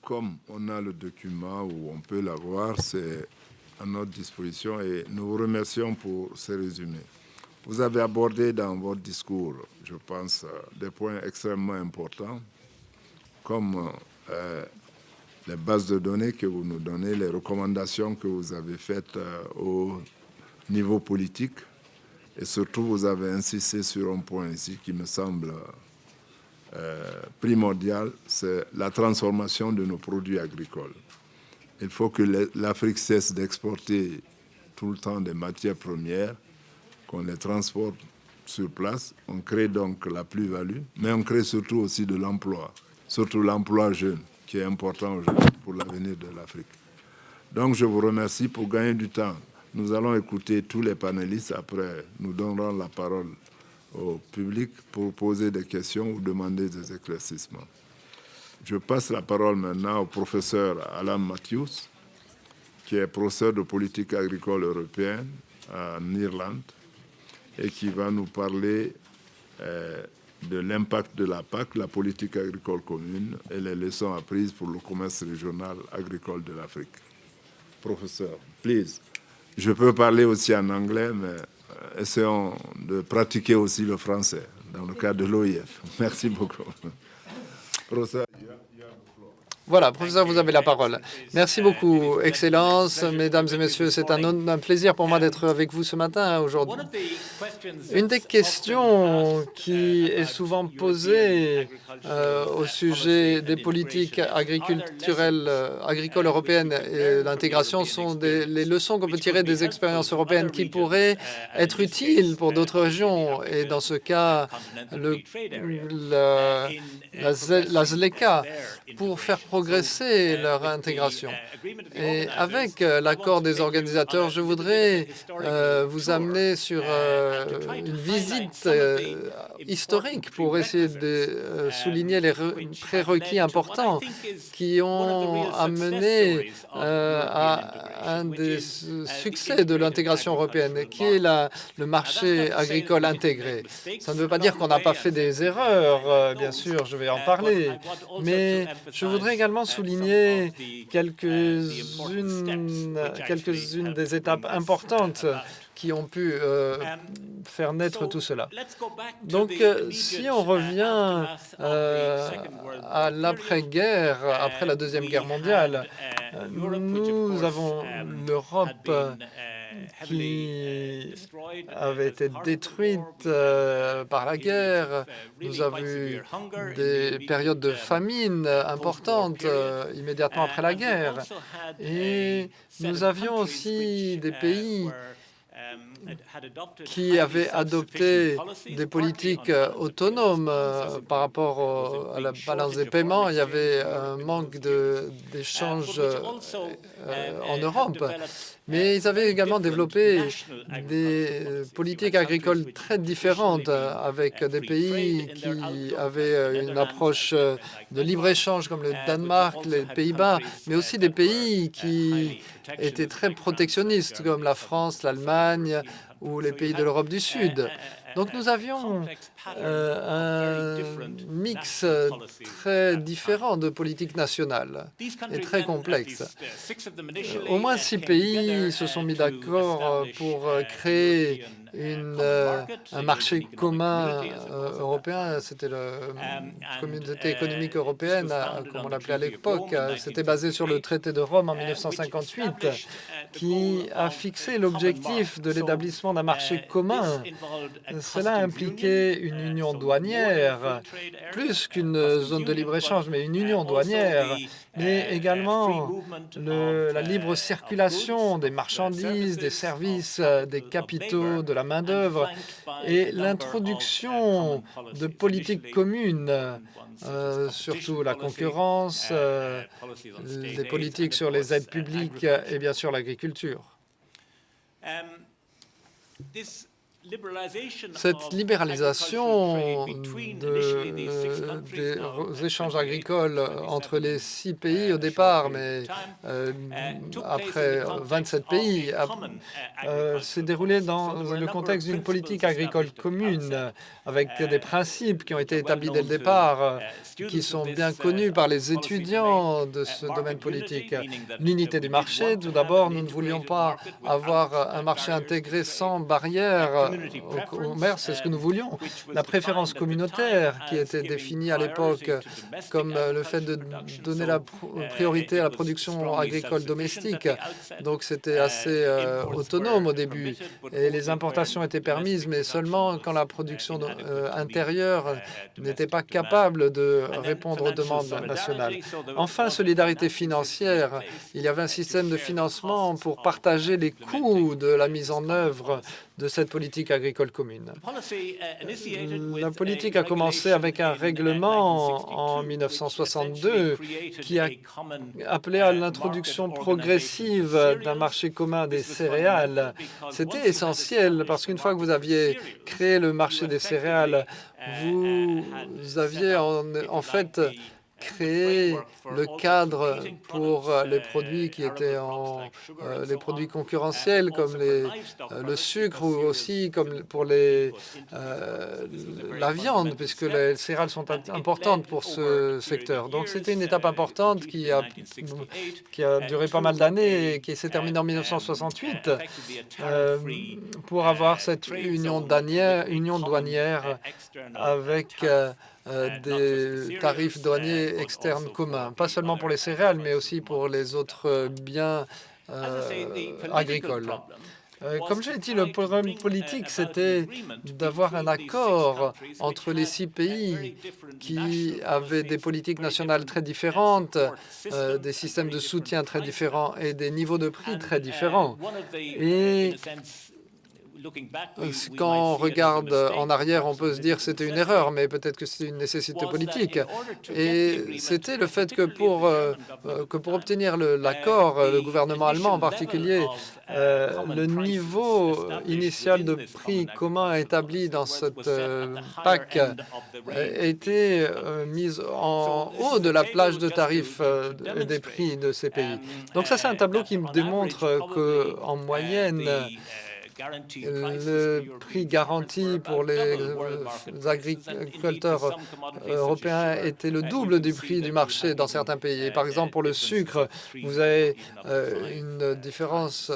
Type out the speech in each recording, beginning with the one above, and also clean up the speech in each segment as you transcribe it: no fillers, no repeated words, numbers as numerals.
comme on a le document où on peut l'avoir, c'est à notre disposition et nous vous remercions pour ces résumés. Vous avez abordé dans votre discours, je pense, des points extrêmement importants, comme les bases de données que vous nous donnez, les recommandations que vous avez faites au niveau politique. Et surtout, vous avez insisté sur un point ici qui me semble primordial, c'est la transformation de nos produits agricoles. Il faut que l'Afrique cesse d'exporter tout le temps des matières premières, qu'on les transporte sur place. On crée donc la plus-value, mais on crée surtout aussi de l'emploi, surtout l'emploi jeune, qui est important aujourd'hui pour l'avenir de l'Afrique. Donc, je vous remercie pour gagner du temps. Nous allons écouter tous les panélistes. Après, nous donnerons la parole au public pour poser des questions ou demander des éclaircissements. Je passe la parole maintenant au professeur Alan Matthews, qui est professeur de politique agricole européenne en Irlande et qui va nous parler de l'impact de la PAC, la politique agricole commune, et les leçons apprises pour le commerce régional agricole de l'Afrique. Professeur, please. Je peux parler aussi en anglais, mais essayons de pratiquer aussi le français dans le cadre de l'OIF. Merci beaucoup. Professeur. Voilà, professeur, vous avez la parole. Merci beaucoup, Excellence, Mesdames et Messieurs. C'est un plaisir pour moi d'être avec vous ce matin, aujourd'hui. Une des questions qui est souvent posée au sujet des politiques agricoles européennes et l'intégration sont les leçons qu'on peut tirer des expériences européennes qui pourraient être utiles pour d'autres régions. Et dans ce cas, la ZLECA, pour faire progresser leur intégration. Et avec l'accord des organisateurs, je voudrais vous amener sur une visite historique pour essayer de souligner les prérequis importants qui ont amené à un des succès de l'intégration européenne, qui est le marché agricole intégré. Ça ne veut pas dire qu'on n'a pas fait des erreurs, bien sûr, je vais en parler, mais je voudrais également souligner quelques-unes des étapes importantes qui ont pu faire naître tout cela. Donc, si on revient à l'après-guerre, après la Deuxième Guerre mondiale, nous avons l'Europe qui avait été détruite par la guerre. Nous avons eu des périodes de famine importantes immédiatement après la guerre. Et nous avions aussi des pays qui avaient adopté des politiques autonomes par rapport à la balance des paiements. Il y avait un manque d'échanges en Europe. Mais ils avaient également développé des politiques agricoles très différentes avec des pays qui avaient une approche de libre-échange comme le Danemark, les Pays-Bas, mais aussi des pays qui étaient très protectionnistes comme la France, l'Allemagne ou les pays de l'Europe du Sud. Donc nous avions un mix très différent de politiques nationales et très complexe. Au moins 6 pays se sont mis d'accord pour créer un marché commun européen. C'était la Communauté économique européenne, comme on l'appelait à l'époque. C'était basé sur le traité de Rome en 1958, qui a fixé l'objectif de l'établissement d'un marché commun. Cela impliquait une union douanière, plus qu'une zone de libre-échange, mais une union douanière, mais également la libre circulation des marchandises, des services, des capitaux, de la main-d'œuvre et l'introduction de politiques communes, surtout la concurrence, des politiques sur les aides publiques et bien sûr l'agriculture. Cette libéralisation des échanges agricoles entre les 6 pays au départ, mais après 27 pays, s'est déroulée dans le contexte d'une politique agricole commune, avec des principes qui ont été établis dès le départ, qui sont bien connus par les étudiants de ce domaine politique. L'unité du marché, tout d'abord, nous ne voulions pas avoir un marché intégré sans barrière au commerce, c'est ce que nous voulions. La préférence communautaire qui était définie à l'époque comme le fait de donner la priorité à la production agricole domestique. Donc c'était assez autonome au début et les importations étaient permises, mais seulement quand la production intérieure n'était pas capable de répondre aux demandes nationales. Enfin, solidarité financière. Il y avait un système de financement pour partager les coûts de la mise en œuvre de cette politique agricole commune. La politique a commencé avec un règlement en 1962 qui a appelé à l'introduction progressive d'un marché commun des céréales. C'était essentiel parce qu'une fois que vous aviez créé le marché des céréales, vous aviez en fait créé le cadre pour les produits qui étaient les produits concurrentiels comme le sucre ou aussi comme pour la viande, puisque les céréales sont importantes pour ce secteur. Donc c'était une étape importante qui a duré pas mal d'années et qui s'est terminée en 1968 pour avoir cette union douanière avec des tarifs douaniers externes communs, pas seulement pour les céréales, mais aussi pour les autres biens agricoles. Comme j'ai dit, le problème politique, c'était d'avoir un accord entre les 6 pays qui avaient des politiques nationales très différentes, des systèmes de soutien très différents et des niveaux de prix très différents. Et quand on regarde en arrière, on peut se dire que c'était une erreur, mais peut-être que c'est une nécessité politique. Et c'était le fait que pour obtenir l'accord, le gouvernement allemand en particulier, le niveau initial de prix commun établi dans cette PAC était mis en haut de la plage de tarifs des prix de ces pays. Donc ça, c'est un tableau qui me démontre qu'en moyenne, le prix garanti pour les agriculteurs européens était le double du prix du marché dans certains pays. Par exemple, pour le sucre, vous avez une différence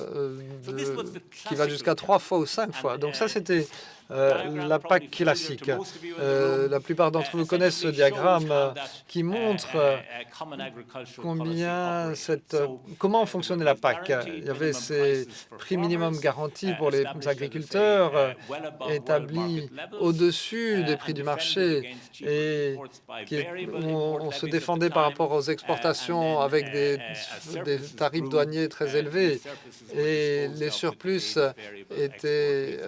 qui va jusqu'à 3 fois ou 5 fois. Donc ça, c'était la PAC classique. La plupart d'entre vous connaissent ce diagramme qui montre comment fonctionnait la PAC. Il y avait ces prix minimum garantis pour les agriculteurs établis au-dessus des prix du marché et on se défendait par rapport aux exportations avec des tarifs douaniers très élevés et les surplus étaient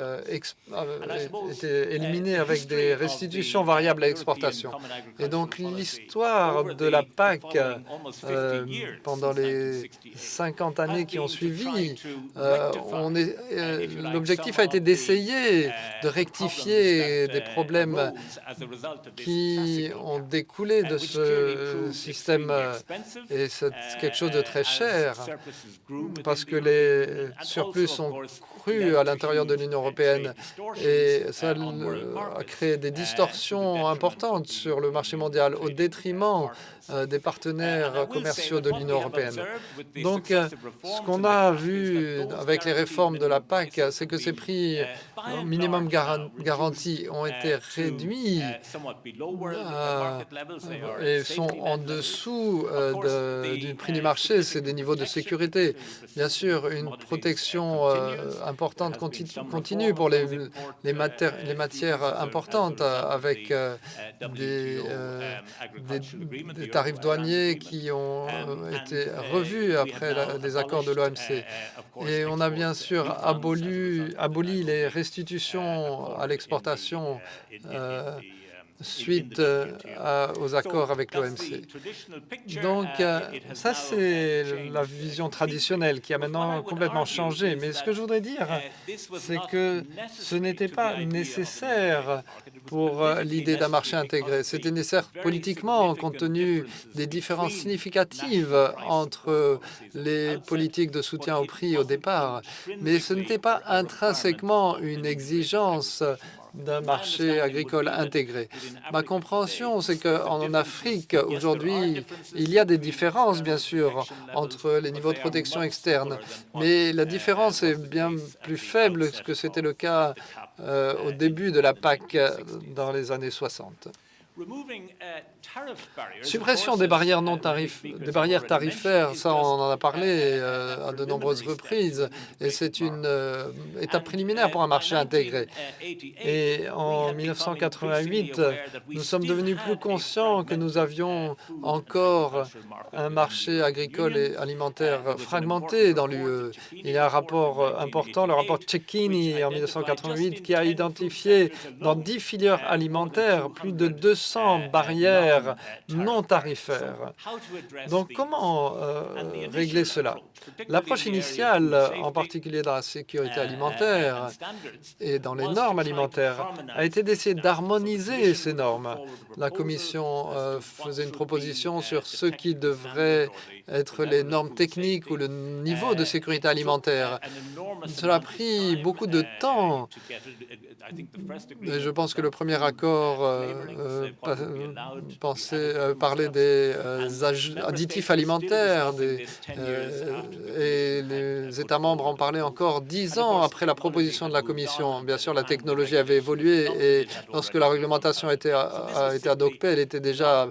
éliminés avec des restitutions variables à l'exportation. Et donc l'histoire de la PAC pendant les 50 années qui ont suivi, l'objectif a été d'essayer de rectifier des problèmes qui ont découlé de ce système et c'est quelque chose de très cher parce que les surplus ont cru à l'intérieur de l'Union européenne et ça a créé des distorsions importantes sur le marché mondial au détriment des partenaires commerciaux de l'Union européenne. Donc, ce qu'on a vu avec les réformes de la PAC, c'est que ces prix minimum garantis ont été réduits et sont en dessous du prix du marché. C'est des niveaux de sécurité. Bien sûr, une protection importante continue pour les matières importantes avec des tarifs douaniers qui ont été revus après les accords de l'OMC. Et on a bien sûr aboli les restitutions à l'exportation suite aux accords avec l'OMC. Donc, ça, c'est la vision traditionnelle qui a maintenant complètement changé. Mais ce que je voudrais dire, c'est que ce n'était pas nécessaire pour l'idée d'un marché intégré. C'était nécessaire politiquement, compte tenu des différences significatives entre les politiques de soutien au prix au départ. Mais ce n'était pas intrinsèquement une exigence d'un marché agricole intégré. Ma compréhension, c'est qu'en Afrique, aujourd'hui, il y a des différences, bien sûr, entre les niveaux de protection externe, mais la différence est bien plus faible que c'était le cas au début de la PAC dans les années 60. Suppression des barrières tarifaires, ça on en a parlé à de nombreuses reprises, et c'est une étape préliminaire pour un marché intégré. Et en 1988, nous sommes devenus plus conscients que nous avions encore un marché agricole et alimentaire fragmenté dans l'UE. Il y a un rapport important, le rapport Cecchini en 1988, qui a identifié dans 10 filières alimentaires plus de 200 barrières non tarifaires. Donc, comment régler cela? L'approche initiale, en particulier dans la sécurité alimentaire et dans les normes alimentaires, a été d'essayer d'harmoniser ces normes. La Commission faisait une proposition sur ce qui devrait être les normes techniques ou le niveau de sécurité alimentaire. Cela a pris beaucoup de temps. Et je pense que le premier accord parlait des additifs alimentaires et les États membres en parlaient encore 10 ans après la proposition de la Commission. Bien sûr, la technologie avait évolué et lorsque la réglementation a été adoptée, elle était déjà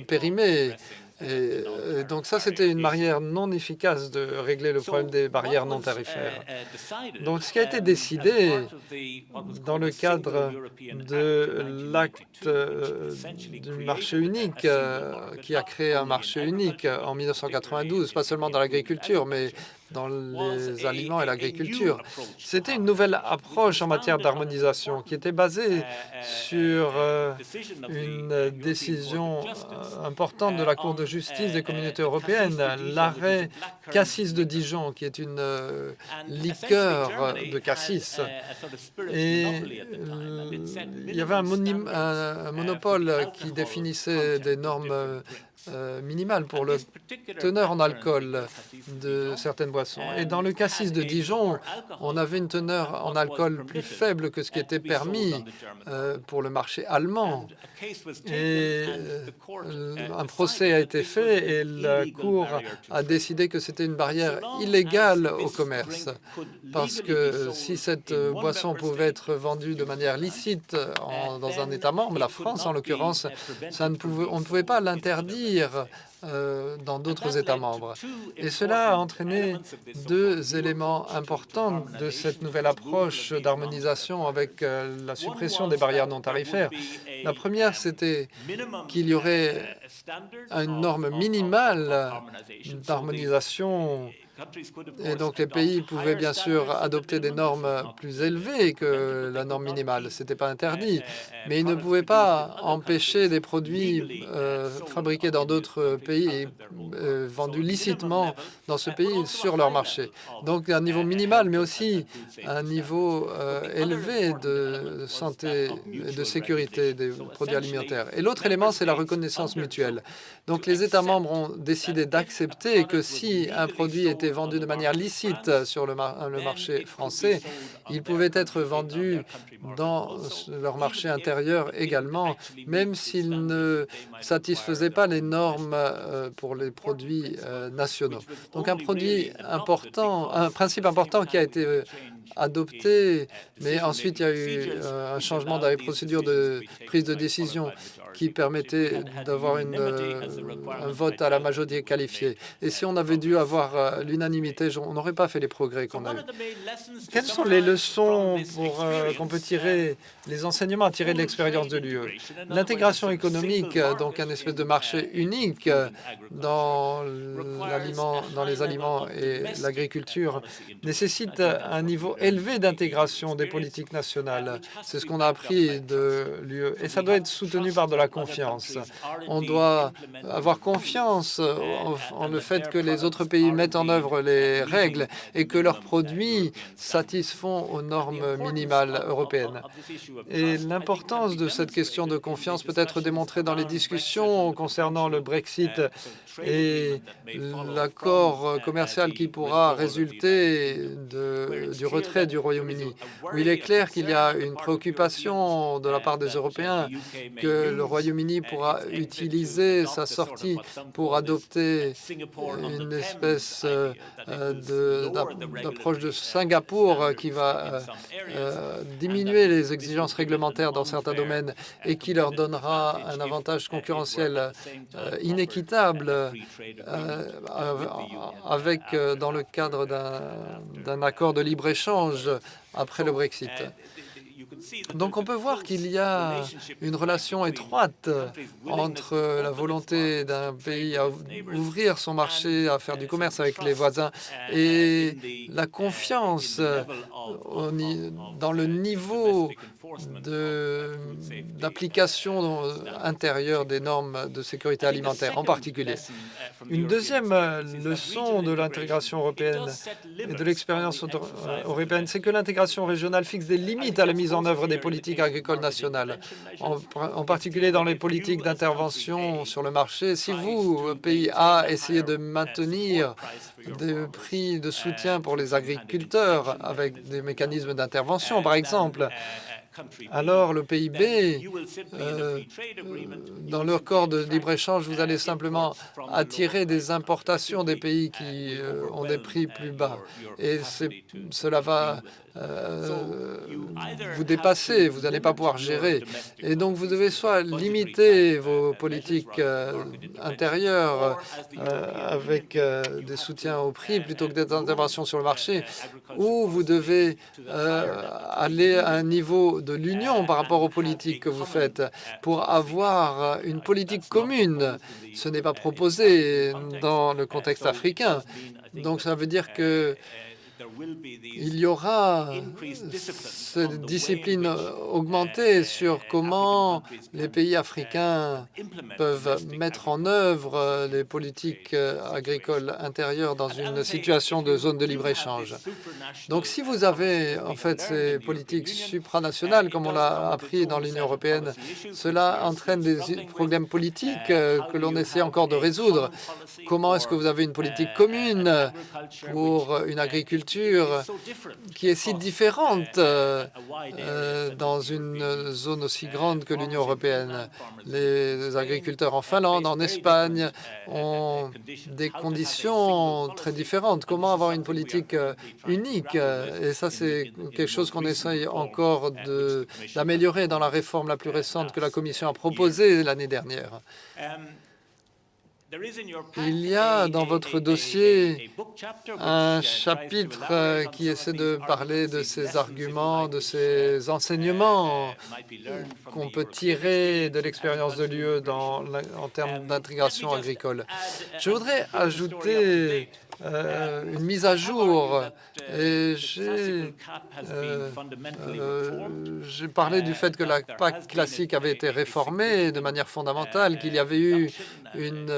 périmée. Et donc ça, c'était une manière non efficace de régler le problème des barrières non tarifaires. Donc ce qui a été décidé dans le cadre de l'acte du marché unique, qui a créé un marché unique en 1992, pas seulement dans l'agriculture, mais dans les aliments et l'agriculture. C'était une nouvelle approche en matière d'harmonisation qui était basée sur une décision importante de la Cour de justice des communautés européennes, l'arrêt Cassis de Dijon, qui est une liqueur de cassis. Et il y avait un monopole qui définissait des normes minimale pour le teneur en alcool de certaines boissons. Et dans le cassis de Dijon, on avait une teneur en alcool plus faible que ce qui était permis pour le marché allemand. Et un procès a été fait et la Cour a décidé que c'était une barrière illégale au commerce. Parce que si cette boisson pouvait être vendue de manière licite dans un État membre, la France en l'occurrence, on ne pouvait pas l'interdire dans d'autres États membres. Et cela a entraîné deux éléments importants de cette nouvelle approche d'harmonisation avec la suppression des barrières non tarifaires. La première, c'était qu'il y aurait une norme minimale d'harmonisation. Et donc les pays pouvaient bien sûr adopter des normes plus élevées que la norme minimale. Ce n'était pas interdit. Mais ils ne pouvaient pas empêcher des produits fabriqués dans d'autres pays et vendus licitement dans ce pays sur leur marché. Donc un niveau minimal, mais aussi un niveau élevé de santé et de sécurité des produits alimentaires. Et l'autre élément, c'est la reconnaissance mutuelle. Donc les États membres ont décidé d'accepter que si un produit était vendu de manière licite sur le marché français, il pouvait être vendu dans leur marché intérieur également, même s'il ne satisfaisait pas les normes pour les produits nationaux. Donc un principe important qui a été adopté, mais ensuite il y a eu un changement dans les procédures de prise de décision qui permettait d'avoir un vote à la majorité qualifiée. Et si on avait dû avoir l'unanimité, on n'aurait pas fait les progrès qu'on a eus. Quelles sont les leçons qu'on peut tirer, les enseignements à tirer de l'expérience de l'UE? L'intégration économique, donc un espèce de marché unique dans les aliments et l'agriculture, nécessite un niveau niveau élevé d'intégration des politiques nationales. C'est ce qu'on a appris de l'UE. Et ça doit être soutenu par de la confiance. On doit avoir confiance en le fait que les autres pays mettent en œuvre les règles et que leurs produits satisfont aux normes minimales européennes. Et l'importance de cette question de confiance peut être démontrée dans les discussions concernant le Brexit et l'accord commercial qui pourra résulter du retrait du Royaume-Uni, où il est clair qu'il y a une préoccupation de la part des Européens que le Royaume-Uni pourra utiliser sa sortie pour adopter une espèce d'approche de Singapour qui va diminuer les exigences réglementaires dans certains domaines et qui leur donnera un avantage concurrentiel inéquitable dans le cadre d'un accord de libre-échange après le Brexit. Donc on peut voir qu'il y a une relation étroite entre la volonté d'un pays à ouvrir son marché, à faire du commerce avec les voisins et la confiance dans le niveau d'application intérieure des normes de sécurité alimentaire en particulier. Une deuxième leçon de l'intégration européenne et de l'expérience européenne, c'est que l'intégration régionale fixe des limites à la mise en œuvre des politiques agricoles nationales, en particulier dans les politiques d'intervention sur le marché. Si vous, pays A, essayez de maintenir des prix de soutien pour les agriculteurs avec des mécanismes d'intervention, par exemple, alors le pays B, dans leur accord de libre-échange, vous allez simplement attirer des importations des pays qui ont des prix plus bas. Et cela va vous dépasser, vous n'allez pas pouvoir gérer. Et donc, vous devez soit limiter vos politiques intérieures avec des soutiens au prix plutôt que des interventions sur le marché, ou vous devez aller à un niveau de l'Union par rapport aux politiques que vous faites pour avoir une politique commune. Ce n'est pas proposé dans le contexte africain. Donc, ça veut dire que il y aura cette discipline augmentée sur comment les pays africains peuvent mettre en œuvre les politiques agricoles intérieures dans une situation de zone de libre-échange. Donc, si vous avez en fait ces politiques supranationales, comme on l'a appris dans l'Union européenne, cela entraîne des problèmes politiques que l'on essaie encore de résoudre. Comment est-ce que vous avez une politique commune pour une agriculture qui est si différente dans une zone aussi grande que l'Union européenne? Les agriculteurs en Finlande, en Espagne ont des conditions très différentes. Comment avoir une politique unique? Et ça, c'est quelque chose qu'on essaye encore d'améliorer dans la réforme la plus récente que la Commission a proposée l'année dernière. Il y a dans votre dossier un chapitre qui essaie de parler de ces arguments, de ces enseignements qu'on peut tirer de l'expérience de l'UE en termes d'intégration agricole. Je voudrais ajouter une mise à jour. Et j'ai parlé du fait que la PAC classique avait été réformée de manière fondamentale, qu'il y avait eu une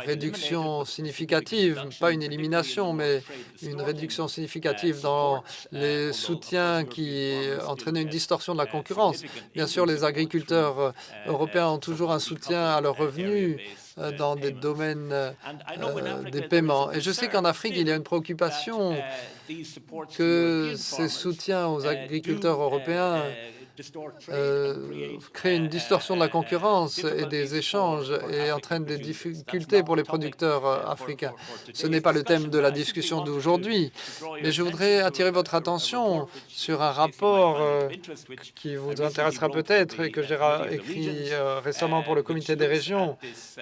réduction significative, pas une élimination, mais une réduction significative dans les soutiens qui entraînaient une distorsion de la concurrence. Bien sûr, les agriculteurs européens ont toujours un soutien à leurs revenus dans des domaines des paiements. Et je sais qu'en Afrique, il y a une préoccupation que ces soutiens aux agriculteurs européens crée une distorsion de la concurrence et des échanges et entraîne des difficultés pour les producteurs africains. Ce n'est pas le thème de la discussion d'aujourd'hui, mais je voudrais attirer votre attention sur un rapport qui vous intéressera peut-être et que j'ai écrit récemment pour le Comité des régions,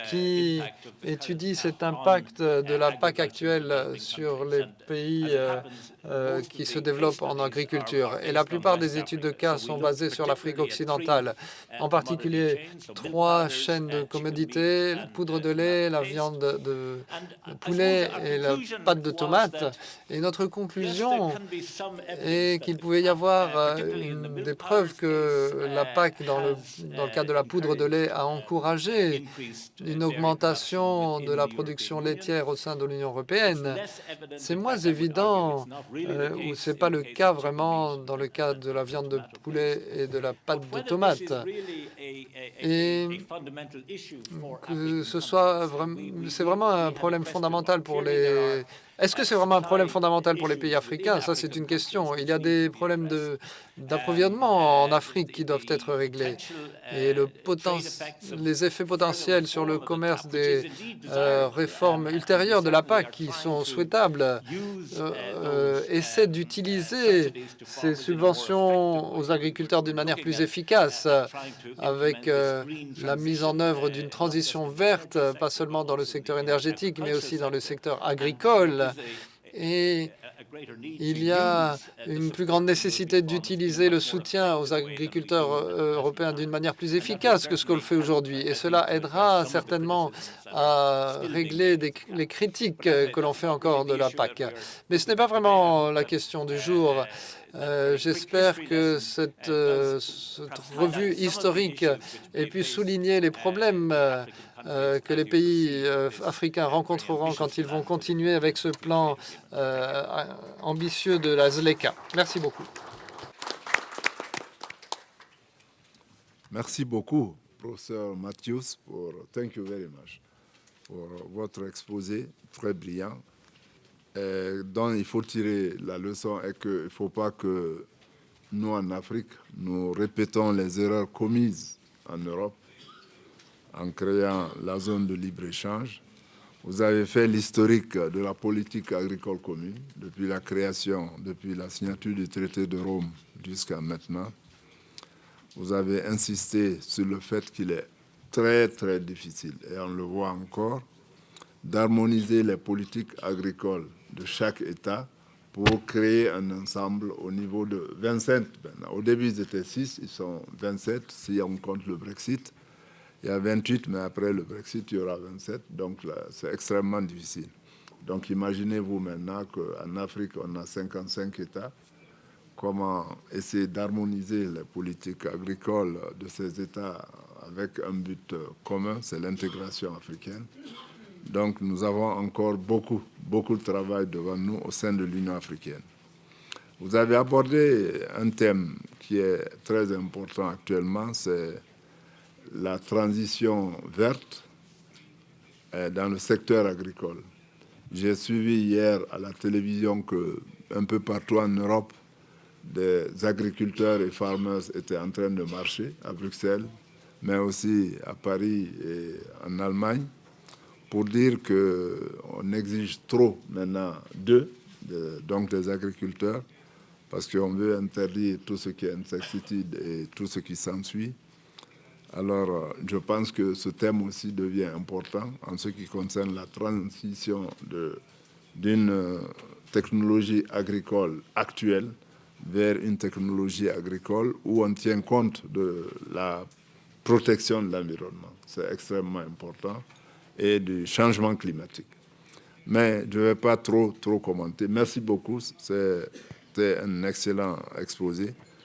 qui étudie cet impact de la PAC actuelle sur les pays qui se développent en agriculture. Et la plupart des études de cas sont basées basée sur l'Afrique occidentale, en particulier 3 chaînes de commodités, la poudre de lait, la viande de poulet et la pâte de tomate. Et notre conclusion est qu'il pouvait y avoir des preuves que la PAC, dans le cadre de la poudre de lait, a encouragé une augmentation de la production laitière au sein de l'Union européenne. C'est moins évident, ou ce n'est pas le cas vraiment dans le cas de la viande de poulet et de la pâte de tomate. Et que ce soit c'est vraiment un problème fondamental pour les... Est-ce que c'est vraiment un problème fondamental pour les pays africains? Ça, c'est une question. Il y a des problèmes d'approvisionnement en Afrique qui doivent être réglés. Et les effets potentiels sur le commerce des réformes ultérieures de la PAC qui sont souhaitables essaient d'utiliser ces subventions aux agriculteurs d'une manière plus efficace, avec la mise en œuvre d'une transition verte, pas seulement dans le secteur énergétique, mais aussi dans le secteur agricole. Et il y a une plus grande nécessité d'utiliser le soutien aux agriculteurs européens d'une manière plus efficace que ce qu'on le fait aujourd'hui. Et cela aidera certainement à régler les critiques que l'on fait encore de la PAC. Mais ce n'est pas vraiment la question du jour. J'espère que cette revue historique ait pu souligner les problèmes que les pays africains rencontreront quand ils vont continuer avec ce plan ambitieux de la ZLECA. Merci beaucoup. Merci beaucoup, professeur Matthews, thank you very much, pour votre exposé très brillant. Dont il faut tirer la leçon est qu'il ne faut pas que nous, en Afrique, nous répétons les erreurs commises en Europe en créant la zone de libre-échange. Vous avez fait l'historique de la politique agricole commune depuis la création, depuis la signature du traité de Rome jusqu'à maintenant. Vous avez insisté sur le fait qu'il est très, très difficile, et on le voit encore, d'harmoniser les politiques agricoles de chaque État pour créer un ensemble au niveau de 27. Au début, ils étaient 6, ils sont 27 si on compte le Brexit. Il y a 28, mais après le Brexit, il y aura 27. Donc, c'est extrêmement difficile. Donc, imaginez-vous maintenant qu'en Afrique, on a 55 États. Comment essayer d'harmoniser les politiques agricoles de ces États avec un but commun, c'est l'intégration africaine. Donc, nous avons encore beaucoup de travail devant nous au sein de l'Union africaine. Vous avez abordé un thème qui est très important actuellement, c'est la transition verte dans le secteur agricole. J'ai suivi hier à la télévision qu'un peu partout en Europe, des agriculteurs et farmers étaient en train de marcher à Bruxelles, mais aussi à Paris et en Allemagne, pour dire qu'on exige trop maintenant d'eux, donc des agriculteurs, parce qu'on veut interdire tout ce qui est insecticide et tout ce qui s'ensuit. Alors, je pense que ce thème aussi devient important en ce qui concerne la transition d'une technologie agricole actuelle vers une technologie agricole où on tient compte de la protection de l'environnement. C'est extrêmement important, et du changement climatique. Mais je ne vais pas trop commenter. Merci beaucoup, c'était un excellent exposé.